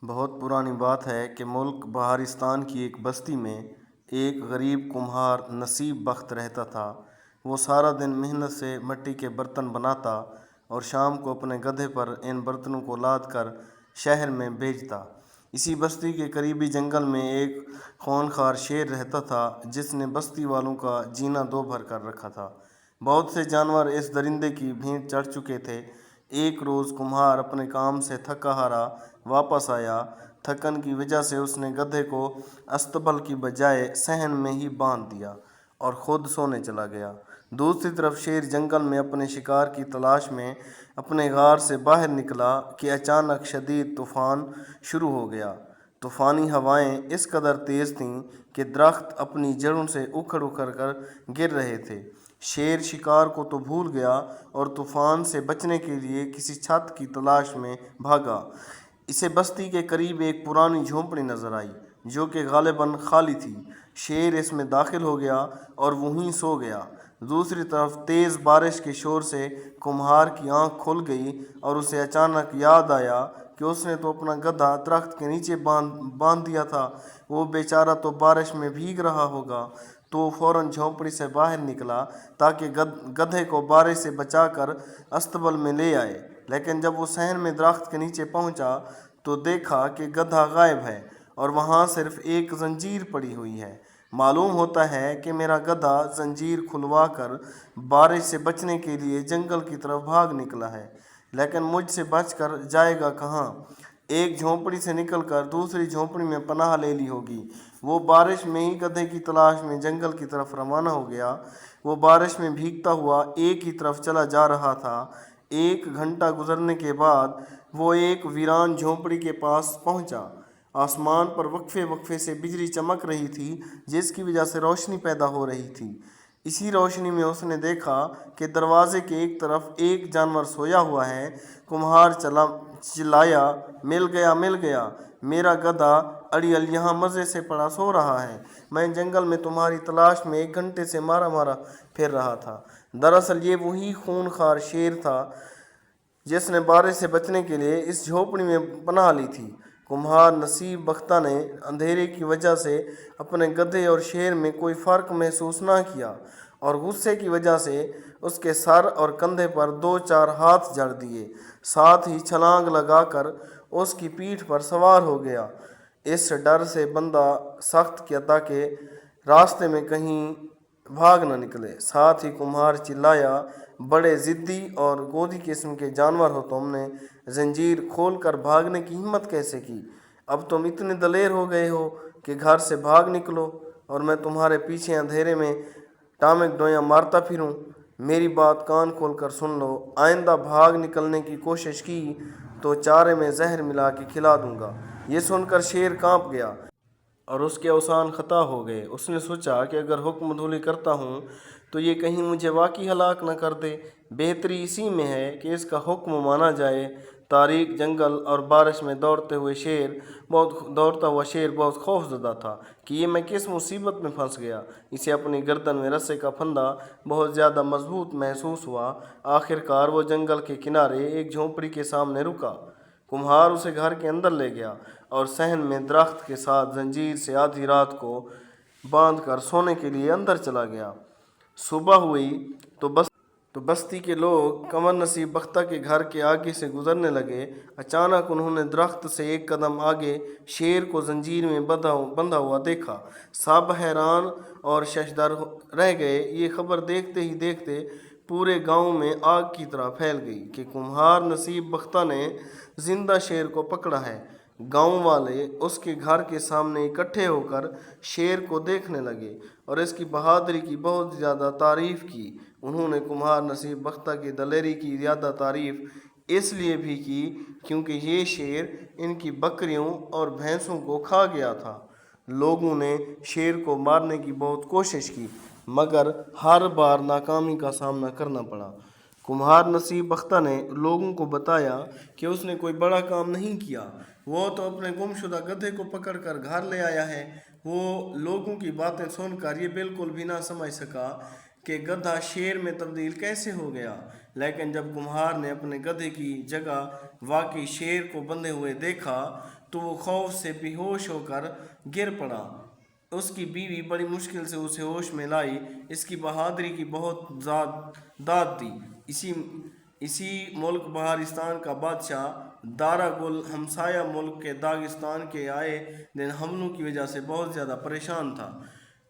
بہت پرانی بات ہے کہ ملک بہارستان کی ایک بستی میں ایک غریب کمہار نصیب بخت رہتا تھا۔ وہ سارا دن محنت سے مٹی کے برتن بناتا اور شام کو اپنے گدھے پر ان برتنوں کو لاد کر شہر میں بھیجتا۔ اسی بستی کے قریبی جنگل میں ایک خونخوار شیر رہتا تھا جس نے بستی والوں کا جینا دو بھر کر رکھا تھا۔ بہت سے جانور اس درندے کی بھینٹ چڑھ چکے تھے۔ ایک روز کمہار اپنے کام سے تھکا ہارا واپس آیا۔ تھکن کی وجہ سے اس نے گدھے کو استبل کی بجائے صحن میں ہی باندھ دیا اور خود سونے چلا گیا۔ دوسری طرف شیر جنگل میں اپنے شکار کی تلاش میں اپنے غار سے باہر نکلا کہ اچانک شدید طوفان شروع ہو گیا۔ طوفانی ہوائیں اس قدر تیز تھیں کہ درخت اپنی جڑوں سے اکھڑ اکھڑ کر گر رہے تھے۔ شیر شکار کو تو بھول گیا اور طوفان سے بچنے کے لیے کسی چھت کی تلاش میں بھاگا۔ اسے بستی کے قریب ایک پرانی جھونپڑی نظر آئی جو کہ غالباً خالی تھی۔ شیر اس میں داخل ہو گیا اور وہیں سو گیا۔ دوسری طرف تیز بارش کے شور سے کمہار کی آنکھ کھل گئی اور اسے اچانک یاد آیا کہ اس نے تو اپنا گدھا درخت کے نیچے باندھ دیا تھا۔ وہ بیچارہ تو بارش میں بھیگ رہا ہوگا۔ تو وہ فوراً جھونپڑی سے باہر نکلا تاکہ گدھے کو بارش سے بچا کر استبل میں لے آئے، لیکن جب وہ صحن میں درخت کے نیچے پہنچا تو دیکھا کہ گدھا غائب ہے اور وہاں صرف ایک زنجیر پڑی ہوئی ہے۔ معلوم ہوتا ہے کہ میرا گدھا زنجیر کھلوا کر بارش سے بچنے کے لیے جنگل کی طرف بھاگ نکلا ہے، لیکن مجھ سے بچ کر جائے گا کہاں؟ ایک جھونپڑی سے نکل کر دوسری جھونپڑی میں پناہ لے لی ہوگی۔ وہ بارش میں ہی گدھے کی تلاش میں جنگل کی طرف روانہ ہو گیا۔ وہ بارش میں بھیگتا ہوا ایک ہی طرف چلا جا رہا تھا۔ ایک گھنٹہ گزرنے کے بعد وہ ایک ویران جھونپڑی کے پاس پہنچا۔ آسمان پر وقفے وقفے سے بجلی چمک رہی تھی جس کی وجہ سے روشنی پیدا ہو رہی تھی۔ اسی روشنی میں اس نے دیکھا کہ دروازے کے ایک طرف ایک جانور سویا ہوا ہے۔ کمہار چلایا، مل گیا مل گیا! میرا گدھا اڑیل یہاں مزے سے پڑا سو رہا ہے۔ میں جنگل میں تمہاری تلاش میں 1 گھنٹے سے مارا مارا پھر رہا تھا۔ دراصل یہ وہی خونخوار شیر تھا جس نے بارش سے بچنے کے لیے اس جھونپڑی میں پناہ لی تھی۔ کمہار نصیب بختہ نے اندھیرے کی وجہ سے اپنے گدھے اور شیر میں کوئی فرق محسوس نہ کیا اور غصے کی وجہ سے اس کے سر اور کندھے پر 2-4 ہاتھ جڑ دیے، ساتھ ہی چھلانگ لگا کر اس کی پیٹھ پر سوار ہو گیا۔ اس ڈر سے بندہ سخت کیا تاکہ راستے میں کہیں بھاگ نہ نکلے۔ ساتھ ہی کمہار چلایا، بڑے ضدی اور گودی قسم کے جانور ہو تم نے زنجیر کھول کر بھاگنے کی ہمت کیسے کی؟ اب تم اتنے دلیر ہو گئے ہو کہ گھر سے بھاگ نکلو اور میں تمہارے پیچھے اندھیرے میں ٹامک ڈویاں مارتا پھروں؟ میری بات کان کھول کر سن لو، آئندہ بھاگ نکلنے کی کوشش کی تو چارے میں زہر ملا کے کھلا دوں گا۔ یہ سن کر شیر کانپ گیا اور اس کے اوزان خطا ہو گئے۔ اس نے سوچا کہ اگر حکم دھولی کرتا ہوں تو یہ کہیں مجھے واقعی ہلاک نہ کر دے۔ بہتری اسی میں ہے کہ اس کا حکم مانا جائے۔ تاریک جنگل اور بارش میں دوڑتا ہوا شیر بہت خوف زدہ تھا کہ یہ میں کس مصیبت میں پھنس گیا۔ اسے اپنی گردن میں رسے کا پھندا بہت زیادہ مضبوط محسوس ہوا۔ آخر کار وہ جنگل کے کنارے ایک جھونپڑی کے سامنے رکا۔ کمہار اسے گھر کے اندر لے گیا اور صحن میں درخت کے ساتھ زنجیر سے آدھی رات کو باندھ کر سونے کے لیے اندر چلا گیا۔ صبح ہوئی تو بستی کے لوگ کنور نصیب بختہ کے گھر کے آگے سے گزرنے لگے۔ اچانک انہوں نے درخت سے 1 قدم آگے شیر کو زنجیر میں بندھا ہوا دیکھا۔ سب حیران اور ششدر رہ گئے۔ یہ خبر دیکھتے ہی دیکھتے پورے گاؤں میں آگ کی طرح پھیل گئی کہ کمہار نصیب بختہ نے زندہ شیر کو پکڑا ہے۔ گاؤں والے اس کے گھر کے سامنے اکٹھے ہو کر شیر کو دیکھنے لگے اور اس کی بہادری کی بہت زیادہ تعریف کی۔ انہوں نے کمہار نصیب بختہ کی دلیری کی زیادہ تعریف اس لیے بھی کی کیونکہ یہ شیر ان کی بکریوں اور بھینسوں کو کھا گیا تھا۔ لوگوں نے شیر کو مارنے کی بہت کوشش کی مگر ہر بار ناکامی کا سامنا کرنا پڑا۔ کمہار نصیب بختہ نے لوگوں کو بتایا کہ اس نے کوئی بڑا کام نہیں کیا، وہ تو اپنے گمشدہ گدھے کو پکڑ کر گھر لے آیا ہے۔ وہ لوگوں کی باتیں سن کر یہ بالکل بھی نہ سمجھ سکا کہ گدھا شیر میں تبدیل کیسے ہو گیا، لیکن جب کمہار نے اپنے گدھے کی جگہ واقعی شیر کو بندھے ہوئے دیکھا تو وہ خوف سے بے ہوش ہو کر گر پڑا۔ اس کی بیوی بڑی مشکل سے اسے ہوش میں لائی، اس کی بہادری کی بہت داد دی۔ اسی ملک بہارستان کا بادشاہ دارا گل ہمسایہ ملک کے داغستان کے آئے دن حملوں کی وجہ سے بہت زیادہ پریشان تھا۔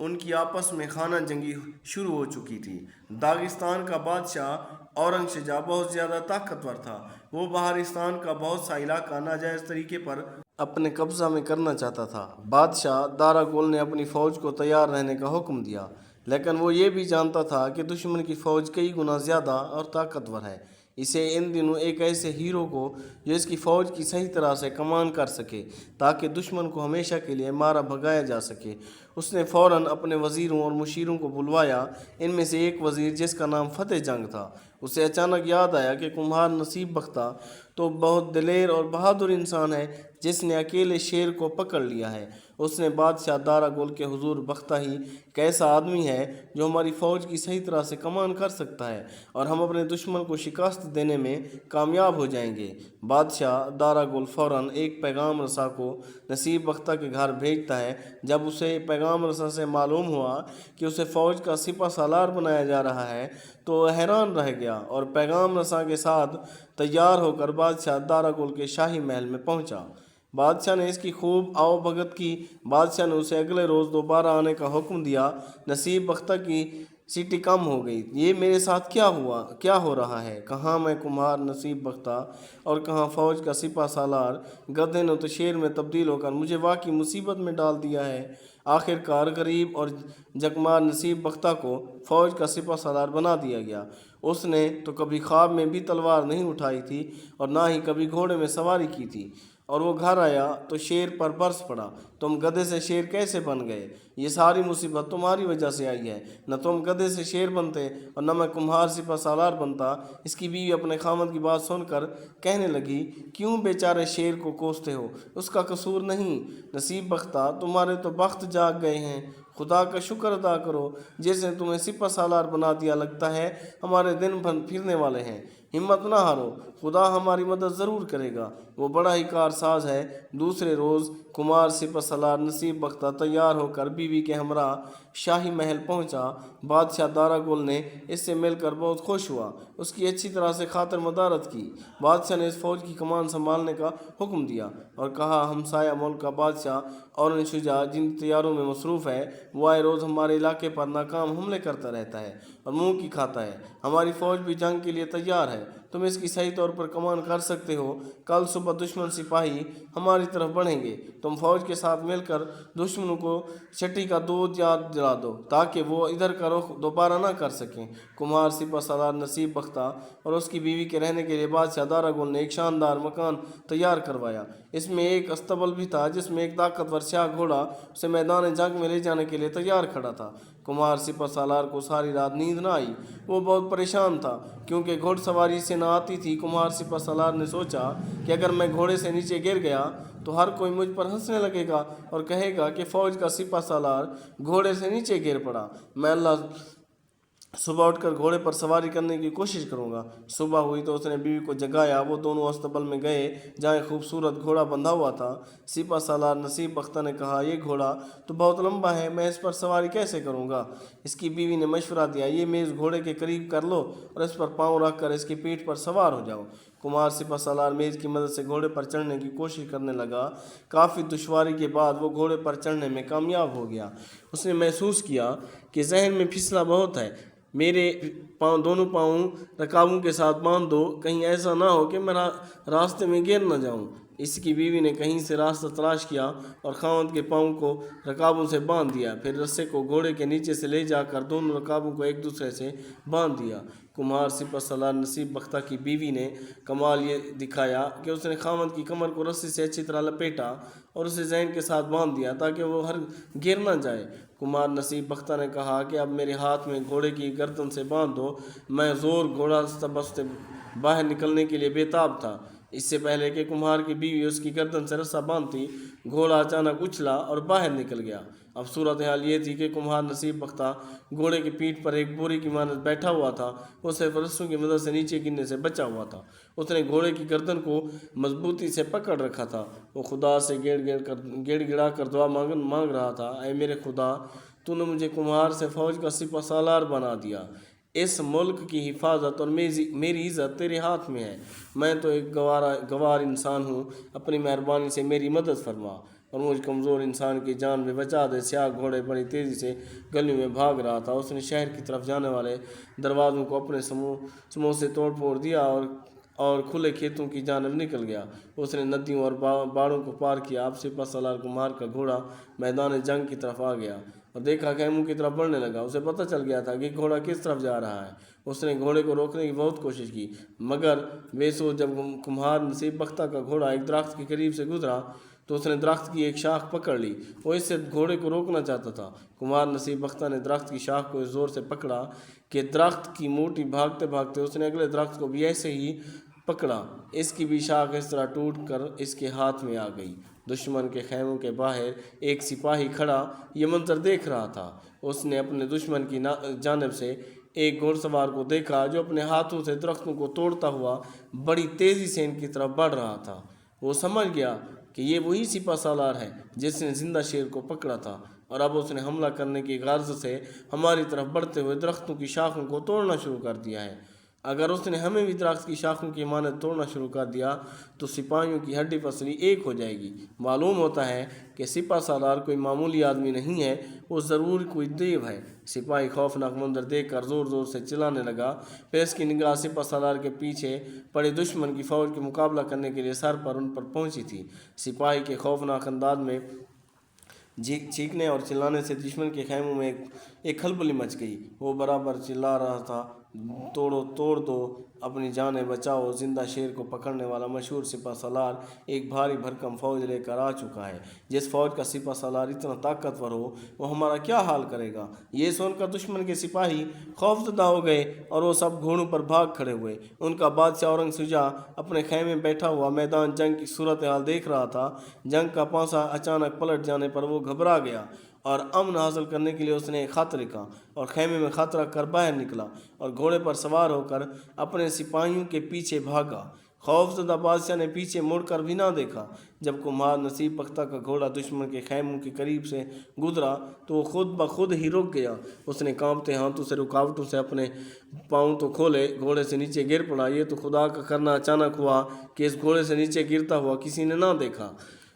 ان کی آپس میں خانہ جنگی شروع ہو چکی تھی۔ داغستان کا بادشاہ اورنگزیب بہت زیادہ طاقتور تھا۔ وہ بہارستان کا بہت سا علاقہ ناجائز طریقے پر اپنے قبضہ میں کرنا چاہتا تھا۔ بادشاہ دارا گل نے اپنی فوج کو تیار رہنے کا حکم دیا، لیکن وہ یہ بھی جانتا تھا کہ دشمن کی فوج کئی گنا زیادہ اور طاقتور ہے۔ اسے ان دنوں ایک ایسے ہیرو کو جو اس کی فوج کی صحیح طرح سے کمان کر سکے تاکہ دشمن کو ہمیشہ کے لیے مارا بھگایا جا سکے۔ اس نے فوراً اپنے وزیروں اور مشیروں کو بلوایا۔ ان میں سے ایک وزیر جس کا نام فتح جنگ تھا، اسے اچانک یاد آیا کہ کمہار نصیب بختہ تو بہت دلیر اور بہادر انسان ہے جس نے اکیلے شیر کو پکڑ لیا ہے۔ اس نے بادشاہ دارا گل کے حضور بختہ ہی کیسا آدمی ہے جو ہماری فوج کی صحیح طرح سے کمان کر سکتا ہے اور ہم اپنے دشمن کو شکست دینے میں کامیاب ہو جائیں گے۔ بادشاہ دارا گل فوراً ایک پیغام رساں کو نصیب بختہ کے گھر بھیجتا ہے۔ جب اسے پیغام رساں سے معلوم ہوا کہ اسے فوج کا سپہ سالار بنایا جا رہا ہے تو حیران رہ گیا اور پیغام رساں کے ساتھ تیار ہو کر بادشاہ دارا گل کے شاہی محل میں پہنچا۔ بادشاہ نے اس کی خوب آؤ بھگت کی۔ بادشاہ نے اسے اگلے روز دوبارہ آنے کا حکم دیا۔ نصیب بختہ کی سیٹی کم ہو گئی۔ یہ میرے ساتھ کیا ہو رہا ہے؟ کہاں میں کمہار نصیب بختہ اور کہاں فوج کا سپہ سالار؟ گدھے نے تو شیر میں تبدیل ہو کر مجھے واقعی مصیبت میں ڈال دیا ہے۔ آخر کار غریب اور جگمار نصیب بختہ کو فوج کا سپہ سالار بنا دیا گیا۔ اس نے تو کبھی خواب میں بھی تلوار نہیں اٹھائی تھی اور نہ ہی کبھی گھوڑے میں سواری کی تھی، اور وہ گھر آیا تو شیر پر برس پڑا۔ تم گدھے سے شیر کیسے بن گئے؟ یہ ساری مصیبت تمہاری وجہ سے آئی ہے۔ نہ تم گدھے سے شیر بنتے اور نہ میں کمہار سپہ سالار بنتا۔ اس کی بیوی اپنے خامند کی بات سن کر کہنے لگی، کیوں بیچارے شیر کو کوستے ہو؟ اس کا قصور نہیں۔ نصیب بختہ، تمہارے تو بخت جاگ گئے ہیں۔ خدا کا شکر ادا کرو جس نے تمہیں سپہ سالار بنا دیا۔ لگتا ہے ہمارے دن پھرنے والے ہیں۔ ہمت نہ ہارو، خدا ہماری مدد ضرور کرے گا۔ وہ بڑا ہی کارساز ہے۔ دوسرے روز کمار سپہ سالار نصیب بختہ تیار ہو کر بیوی کے ہمراہ شاہی محل پہنچا۔ بادشاہ دارا گل نے اس سے مل کر بہت خوش ہوا، اس کی اچھی طرح سے خاطر مدارت کی۔ بادشاہ نے اس فوج کی کمان سنبھالنے کا حکم دیا اور کہا، ہمسایہ ملک کا بادشاہ اورنگزیب جن تیاروں میں مصروف ہے، وہ آئے روز ہمارے علاقے پر ناکام حملے کرتا رہتا ہے اور منہ کی کھاتا ہے۔ ہماری فوج بھی جنگ کے لیے تیار ہے، تم اس کی صحیح طور پر کمان کر سکتے ہو۔ کل صبح دشمن سپاہی ہماری طرف بڑھیں گے، تم فوج کے ساتھ مل کر دشمنوں کو چٹی کا دودھ یاد دلا دو تاکہ وہ ادھر کا رخ دوبارہ نہ کر سکیں۔ کمار سپہ سالار نصیب بختہ اور اس کی بیوی کے رہنے کے لیے بادشاہ دارا گل نے ایک شاندار مکان تیار کروایا۔ اس میں ایک استبل بھی تھا جس میں ایک طاقتور سیاہ گھوڑا اسے میدان جنگ میں لے جانے کے لیے تیار کھڑا تھا۔ کمار سپہ سالار کو ساری رات نیند نہ آئی، وہ بہت پریشان تھا کیونکہ گھوڑ سواری سے نہ آتی تھی۔ کمار سپہ سالار نے سوچا کہ اگر میں گھوڑے سے نیچے گر گیا تو ہر کوئی مجھ پر ہنسنے لگے گا اور کہے گا کہ فوج کا سپہ سالار گھوڑے سے نیچے گر پڑا۔ میں اللہ صبح اٹھ کر گھوڑے پر سواری کرنے کی کوشش کروں گا۔ صبح ہوئی تو اس نے بیوی کو جگایا۔ وہ دونوں استبل میں گئے جہاں ایک خوبصورت گھوڑا بندھا ہوا تھا۔ سپہ سالار نصیب بختہ نے کہا، یہ گھوڑا تو بہت لمبا ہے، میں اس پر سواری کیسے کروں گا؟ اس کی بیوی نے مشورہ دیا، یہ میز گھوڑے کے قریب کر لو اور اس پر پاؤں رکھ کر اس کی پیٹھ پر سوار ہو جاؤ۔ کمار سپہ سالار میز کی مدد سے گھوڑے پر چڑھنے کی کوشش کرنے لگا۔ کافی دشواری کے بعد وہ گھوڑے پر چڑھنے میں کامیاب ہو گیا۔ اس نے محسوس کیا کہ ذہن میں پھسلا بہت ہے۔ میرے دونوں پاؤں رکابوں کے ساتھ باندھ دو، کہیں ایسا نہ ہو کہ میں راستے میں گر نہ جاؤں۔ اس کی بیوی نے کہیں سے راستہ تلاش کیا اور خاوند کے پاؤں کو رکابوں سے باندھ دیا، پھر رسے کو گھوڑے کے نیچے سے لے جا کر دونوں رکابوں کو ایک دوسرے سے باندھ دیا۔ کمار سپہ سالار نصیب بختہ کی بیوی نے کمال یہ دکھایا کہ اس نے خاوند کی کمر کو رسی سے اچھی طرح لپیٹا اور اسے ذہن کے ساتھ باندھ دیا تاکہ وہ گر نہ جائے۔ کمار نصیب بختہ نے کہا کہ اب میرے ہاتھ میں گھوڑے کی گردن سے باندھ دو۔ میں زور گھوڑا استبل سے باہر نکلنے کے لیے بے تاب تھا۔ اس سے پہلے کہ کمہار کی بیوی اس کی گردن سے رسا باندھتی، گھوڑا اچانک اچھلا اور باہر نکل گیا۔ اب صورتحال یہ تھی کہ کمہار نصیب بختہ گھوڑے کی پیٹھ پر ایک بوری کی مانند بیٹھا ہوا تھا۔ وہ صرف رسوں کی مدد سے نیچے گرنے سے بچا ہوا تھا۔ اس نے گھوڑے کی گردن کو مضبوطی سے پکڑ رکھا تھا۔ وہ خدا سے گڑ گڑا کر دعا مانگ رہا تھا، اے میرے خدا، تو نے مجھے کمہار سے فوج کا سپہ سالار بنا دیا۔ اس ملک کی حفاظت اور میری عزت تیرے ہاتھ میں ہے۔ میں تو ایک گوار انسان ہوں، اپنی مہربانی سے میری مدد فرما اور مجھ کمزور انسان کی جان بھی بچا دے۔ سیاہ گھوڑے بڑی تیزی سے گلیوں میں بھاگ رہا تھا۔ اس نے شہر کی طرف جانے والے دروازوں کو اپنے سموں سے توڑ پھوڑ دیا اور کھلے کھیتوں کی جانب نکل گیا۔ اس نے ندیوں اور باڑوں کو پار کیا۔ اب سپہ سالار کمہار کا گھوڑا میدان جنگ کی طرف آ گیا اور دیکھا خیموں کی طرف بڑھنے لگا۔ اسے پتہ چل گیا تھا کہ گھوڑا کس طرف جا رہا ہے۔ اس نے گھوڑے کو روکنے کی بہت کوشش کی، مگر بے سوچ جب کمہار نصیب بختہ کا گھوڑا ایک درخت کے قریب سے گزرا تو اس نے درخت کی ایک شاخ پکڑ لی۔ وہ اس سے گھوڑے کو روکنا چاہتا تھا۔ کمہار نصیب بختہ نے درخت کی شاخ کو اس زور سے پکڑا کہ درخت کی موٹی بھاگتے بھاگتے اس نے اگلے درخت کو بھی ایسے ہی پکڑا۔ اس کی بھی شاخ اس طرح ٹوٹ کر اس کے ہاتھ میں آ گئی۔ دشمن کے خیموں کے باہر ایک سپاہی کھڑا یہ منظر دیکھ رہا تھا۔ اس نے اپنے دشمن کی جانب سے ایک گھوڑ سوار کو دیکھا جو اپنے ہاتھوں سے درختوں کو توڑتا ہوا بڑی تیزی سے ان کی طرف بڑھ رہا تھا۔ وہ سمجھ گیا کہ یہ وہی سپہ سالار ہے جس نے زندہ شیر کو پکڑا تھا، اور اب اس نے حملہ کرنے کی غرض سے ہماری طرف بڑھتے ہوئے درختوں کی شاخوں کو توڑنا شروع کر دیا ہے۔ اگر اس نے ہمیں بھی درخت کی شاخوں کی مانند توڑنا شروع کر دیا تو سپاہیوں کی ہڈی پسلی ایک ہو جائے گی۔ معلوم ہوتا ہے کہ سپہ سالار کوئی معمولی آدمی نہیں ہے، وہ ضرور کوئی دیو ہے۔ سپاہی خوفناک منظر دیکھ کر زور زور سے چلانے لگا۔ پھر اس کی نگاہ سپہ سالار کے پیچھے پڑے دشمن کی فوج کے مقابلہ کرنے کے لیے سر پر ان پر پہنچی تھی۔ سپاہی کے خوفناک انداز میں چیخنے اور چلانے سے دشمن کے خیموں میں ایک کھلبلی مچ گئی۔ وہ برابر چلا رہا تھا، توڑ دو، اپنی جانیں بچاؤ، زندہ شیر کو پکڑنے والا مشہور سپہ سالار ایک بھاری بھرکم فوج لے کر آ چکا ہے۔ جس فوج کا سپہ سالار اتنا طاقتور ہو وہ ہمارا کیا حال کرے گا؟ یہ سن کر دشمن کے سپاہی خوفزدہ ہو گئے اور وہ سب گھوڑوں پر بھاگ کھڑے ہوئے۔ ان کا بادشاہ اورنگ شجاع اپنے خیمے میں بیٹھا ہوا میدان جنگ کی صورتحال دیکھ رہا تھا۔ جنگ کا پانسا اچانک پلٹ جانے پر وہ گھبرا گیا اور امن حاصل کرنے کے لیے اس نے ایک خط لکھا اور خیمے میں خط رکھ کر باہر نکلا اور گھوڑے پر سوار ہو کر اپنے سپاہیوں کے پیچھے بھاگا۔ خوفزدہ بادشاہ نے پیچھے مڑ کر بھی نہ دیکھا۔ جب کمہار نصیب بختہ کا گھوڑا دشمن کے خیموں کے قریب سے گزرا تو وہ خود بخود ہی رک گیا۔ اس نے کانپتے ہاتھوں سے رکاوٹوں سے اپنے پاؤں تو کھولے، گھوڑے سے نیچے گر پڑا۔ یہ تو خدا کا کرنا اچانک ہوا کہ اس گھوڑے سے نیچے گرتا ہوا کسی نے نہ دیکھا۔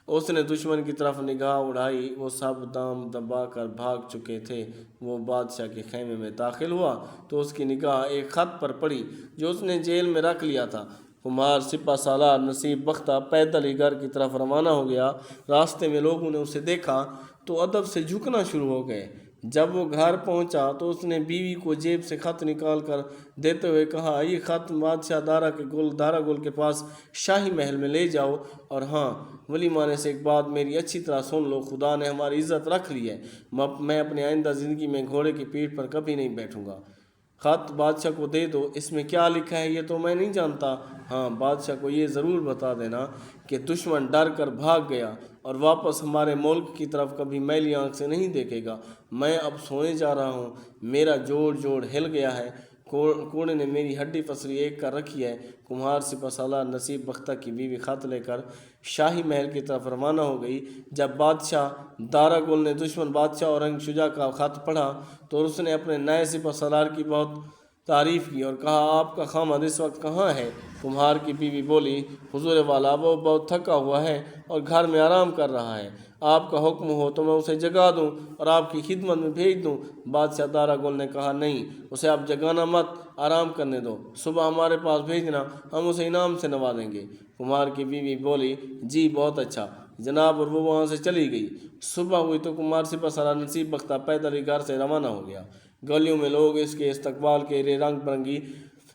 اس نے دشمن کی طرف نگاہ اڑائی، وہ سب دام دبا کر بھاگ چکے تھے۔ وہ بادشاہ کے خیمے میں داخل ہوا تو اس کی نگاہ ایک خط پر پڑی جو اس نے جیل میں رکھ لیا تھا۔ کمہار سپہ سالار نصیب بختہ پیدل ہی گھر کی طرف روانہ ہو گیا۔ راستے میں لوگوں نے اسے دیکھا تو ادب سے جھکنا شروع ہو گئے۔ جب وہ گھر پہنچا تو اس نے بیوی کو جیب سے خط نکال کر دیتے ہوئے کہا، یہ خط بادشاہ دارا گل کے پاس شاہی محل میں لے جاؤ، اور ہاں، ولیمانے سے ایک بات میری اچھی طرح سن لو، خدا نے ہماری عزت رکھ لی ہے، میں اپنی آئندہ زندگی میں گھوڑے کی پیٹھ پر کبھی نہیں بیٹھوں گا۔ خط بادشاہ کو دے دو، اس میں کیا لکھا ہے یہ تو میں نہیں جانتا۔ ہاں، بادشاہ کو یہ ضرور بتا دینا کہ دشمن ڈر کر بھاگ گیا اور واپس ہمارے ملک کی طرف کبھی میلی آنکھ سے نہیں دیکھے گا۔ میں اب سونے جا رہا ہوں، میرا جوڑ ہل گیا ہے، کوڑے نے میری ہڈی پسلی ایک کر رکھی ہے۔ کمہار سپہ سالار نصیب بختہ کی بیوی خط لے کر شاہی محل کی طرف روانہ ہو گئی۔ جب بادشاہ دارا گل نے دشمن بادشاہ اورنگ شجاع کا خط پڑھا تو اس نے اپنے نئے سپہ سالار کی بہت تعریف کی اور کہا، آپ کا خامد اس وقت کہاں ہے؟ کمہار کی بیوی بولی، حضور والا، وہ بہت تھکا ہوا ہے اور گھر میں آرام کر رہا ہے۔ آپ کا حکم ہو تو میں اسے جگا دوں اور آپ کی خدمت میں بھیج دوں۔ بادشاہ دارا گل نے کہا، نہیں، اسے آپ جگانا مت، آرام کرنے دو، صبح ہمارے پاس بھیجنا، ہم اسے انعام سے نوازیں گے۔ کمہار کی بیوی بولی، جی بہت اچھا جناب، اور وہ وہاں سے چلی گئی۔ صبح ہوئی تو کمہار سپہ سالار نصیب بختہ پیدل ہی گھر سے روانہ ہو گیا۔ گلیوں میں لوگ اس کے استقبال کے لیے رنگ برنگی